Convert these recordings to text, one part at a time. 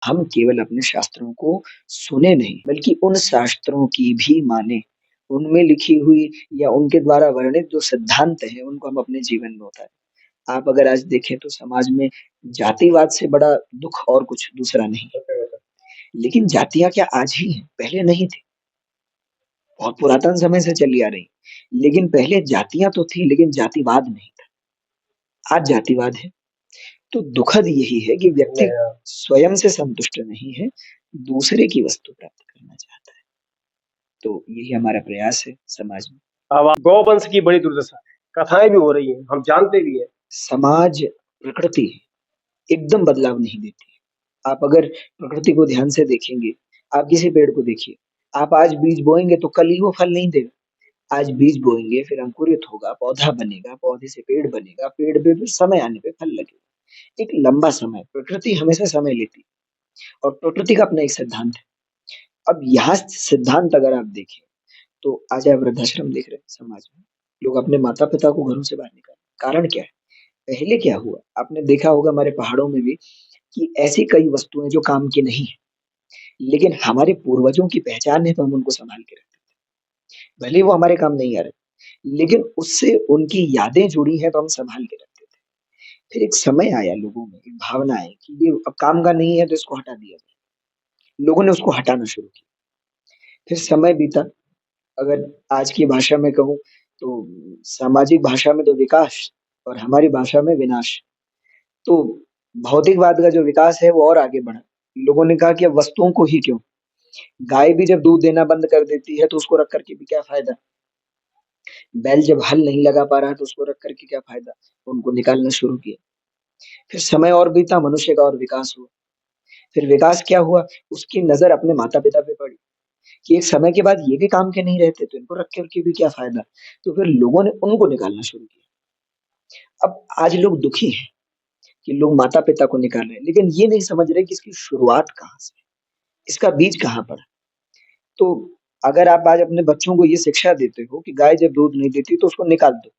हम केवल अपने शास्त्रों को सुने नहीं, बल्कि उन शास्त्रों की भी माने। उनमें लिखी हुई या उनके द्वारा वर्णित जो सिद्धांत हैं, उनको हम अपने जीवन में उतारें। आप अगर आज देखें तो समाज में जातिवाद से बड़ा दुःख और कुछ दूसरा नहीं है। लेकिन जातियाँ क्या आज ही हैं? पहले नहीं थी। बहुत पुरातन समय से चली आ रही। लेकिन पहले जातियाँ तो थी, लेकिन जातिवाद नहीं था। आज जातिवाद है। तो दुखद यही है कि व्यक्ति स्वयं से संतुष्ट नहीं है, दूसरे की वस्तु प्राप्त करना चाहता है। तो यही हमारा प्रयास है समाज में। अब गौवंश की बड़ी दुर्दशा है, कथाएं भी हो रही हैं, हम जानते भी हैं। समाज प्रकृति एकदम बदलाव नहीं देती है। आप अगर प्रकृति को ध्यान से देखेंगे, आप किसी पेड़ को देखिए, आप आज बीज बोएंगे तो कल ही वो फल नहीं देगा। आज बीज बोएंगे, फिर अंकुरित होगा, पौधा बनेगा, पौधे से पेड़ बनेगा, पेड़ पे फिर समय आने पे फल लगेगा। एक लंबा समय, प्रकृति हमेशा समय लेती है और प्रकृति का अपना एक सिद्धांत है। अब यहाँ सिद्धांत अगर आप देखें, तो आज आप वृद्धाश्रम देख रहे हैं समाज में। लोग अपने माता-पिता को घरों से बाहर निकाल कारण क्या है? पहले क्या हुआ? आपने देखा होगा हमारे पहाड़ों में भी कि ऐसी कई वस्तुएँ जो काम की नहीं है, लेकिन हमारे पूर्वजों की पहचान है तो हम उनको सँभाल के रखते हैं। भले ही वो हमारे काम नहीं आ रहे, लेकिन उससे उनकी यादें जुड़ी हैं तो हम सँभाल के रखते थे। फिर एक समय आया लोगों में, एक भावना आई कि ये अब काम का नहीं है तो इसको हटा दिया जाए। लोगों ने उसको हटाना शुरू किया। फिर समय बीता, अगर आज की भाषा में कहूँ तो सामाजिक भाषा में तो विकास और हमारी भाषा में विनाश। तो भौतिकवाद का जो विकास है वो और आगे बढ़ा। लोगों ने कहा कि अब वस्तुओं को ही क्यों? गाय भी जब दूध देना बंद कर देती है तो उसको रख कर के भी क्या फ़ायदा? बैल जब हल नहीं लगा पा रहा है तो उसको रख कर के क्या फ़ायदा? उनको निकालना शुरू किया। फिर समय और बीता, मनुष्य का और विकास हुआ। फिर विकास क्या हुआ? उसकी नज़र अपने माता-पिता पे पड़ी कि एक समय के बाद ये भी काम के नहीं रहते तो इनको रख कर के भी क्या फ़ायदा? तो फिर लोगों ने उनको निकालना शुरू किया। अब आज लोग दुखी हैं कि लोग माता-पिता को निकाल रहे हैं, लेकिन ये नहीं समझ रहे कि इसकी शुरुआत कहाँ से है? इसका बीज कहाँ पड़ा? तो अगर आप आज अपने बच्चों को ये शिक्षा देते हो कि गाय जब दूध नहीं देती तो उसको निकाल दो।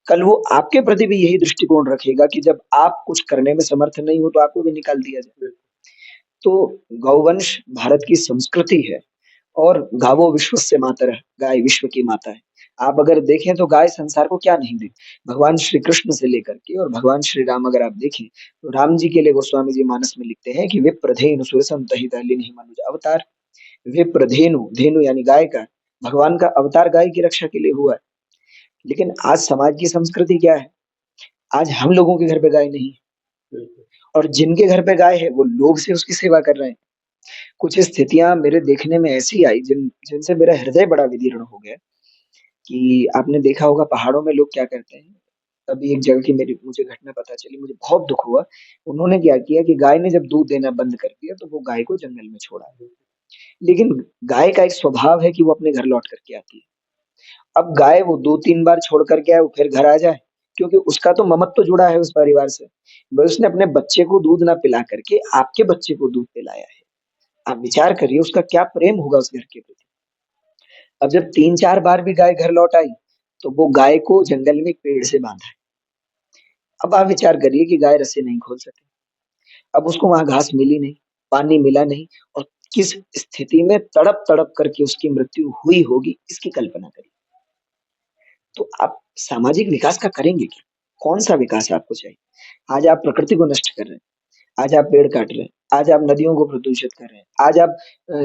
कल वो आपके प्रति भी यही दृष्टिकोण रखेगा कि जब आप कुछ करने में समर्थ नहीं हो तो आपको भी निकाल दिया जाए। तो गौवंश भारत की संस्कृति है और गावो विश्वस्य मातरः, गाय विश्व की माता है। आप अगर देखें तो गाय संसार को क्या नहीं दी। भगवान श्री कृष्ण से लेकर के और भगवान श्री राम अगर आप देखें, तो राम जी के लिए गोस्वामी जी मानस में लिखते हैं कि विप्रधेनु सुरसंत हित लिन्हि मनुज अवतार। विप्रधेनु, धेनु यानी गाय का, भगवान का अवतार गाय की रक्षा के लिए हुआ है। लेकिन आज समाज की संस्कृति क्या है? आज हम लोगों के घर पे गाय नहीं है और जिनके घर पे गाय है वो लोभ से उसकी सेवा कर रहे हैं। कुछ स्थितियाँ मेरे देखने में ऐसी आई जिनसे मेरा हृदय बड़ा विदीर्ण हो गया कि आपने देखा होगा पहाड़ों में लोग क्या करते हैं। अभी एक जगह की मेरी मुझे घटना पता चली, मुझे बहुत दुःख हुआ। उन्होंने क्या किया कि गाय ने जब दूध देना बंद कर दिया तो वो गाय को जंगल में छोड़ा। लेकिन गाय का एक स्वभाव है कि वो अपने घर लौट कर के आती है। अब गाय वो 2-3 बार छोड़ कर के आए, वो फिर घर आ जाए, क्योंकि उसका तो ममत्व जुड़ा है उस परिवार से। भई उसने अपने बच्चे को दूध ना पिला कर के आपके बच्चे को दूध पिलाया है। आप विचार करिए उसका क्या प्रेम होगा उस घर के प्रति। अब जब 3-4 बार भी गाय घर लौट आई, तो वो गाय को जंगल में एक पेड़ से बाँधा है। अब आप विचार करिए कि गाय रस्सी नहीं खोल सकी। अब उसको वहाँ घास मिली नहीं, पानी मिला नहीं और किस स्थिति में तड़प-तड़प करके उसकी मृत्यु हुई होगी, इसकी कल्पना करिए। तो आप सामाजिक विकास का करेंगे क्या? कौन-सा विकास आपको चाहिए? आज आप प्रकृति को नष्ट कर रहे हैं, आज आप पेड़ काट रहे हैं, आज आप नदियों को प्रदूषित कर रहे हैं, आज आप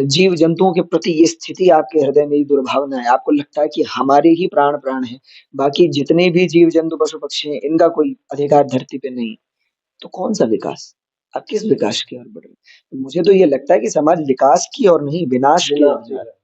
जीव-जंतुओं के प्रति ये स्थिति आपके हृदय में ये दुर्भावना है, आपको लगता है कि हमारे ही प्राण-प्राण हैं, बाकी जितने भी जीव-जंतु, पशु-पक्षी हैं, इनका कोई अधिकार धरती पे नहीं है। तो कौन-सा विकास? आप किस विकास की ओर बढ़ रहे हैं? तो मुझे तो ये लगता है कि समाज विकास की ओर नहीं, विनाश की ओर जा रहा है।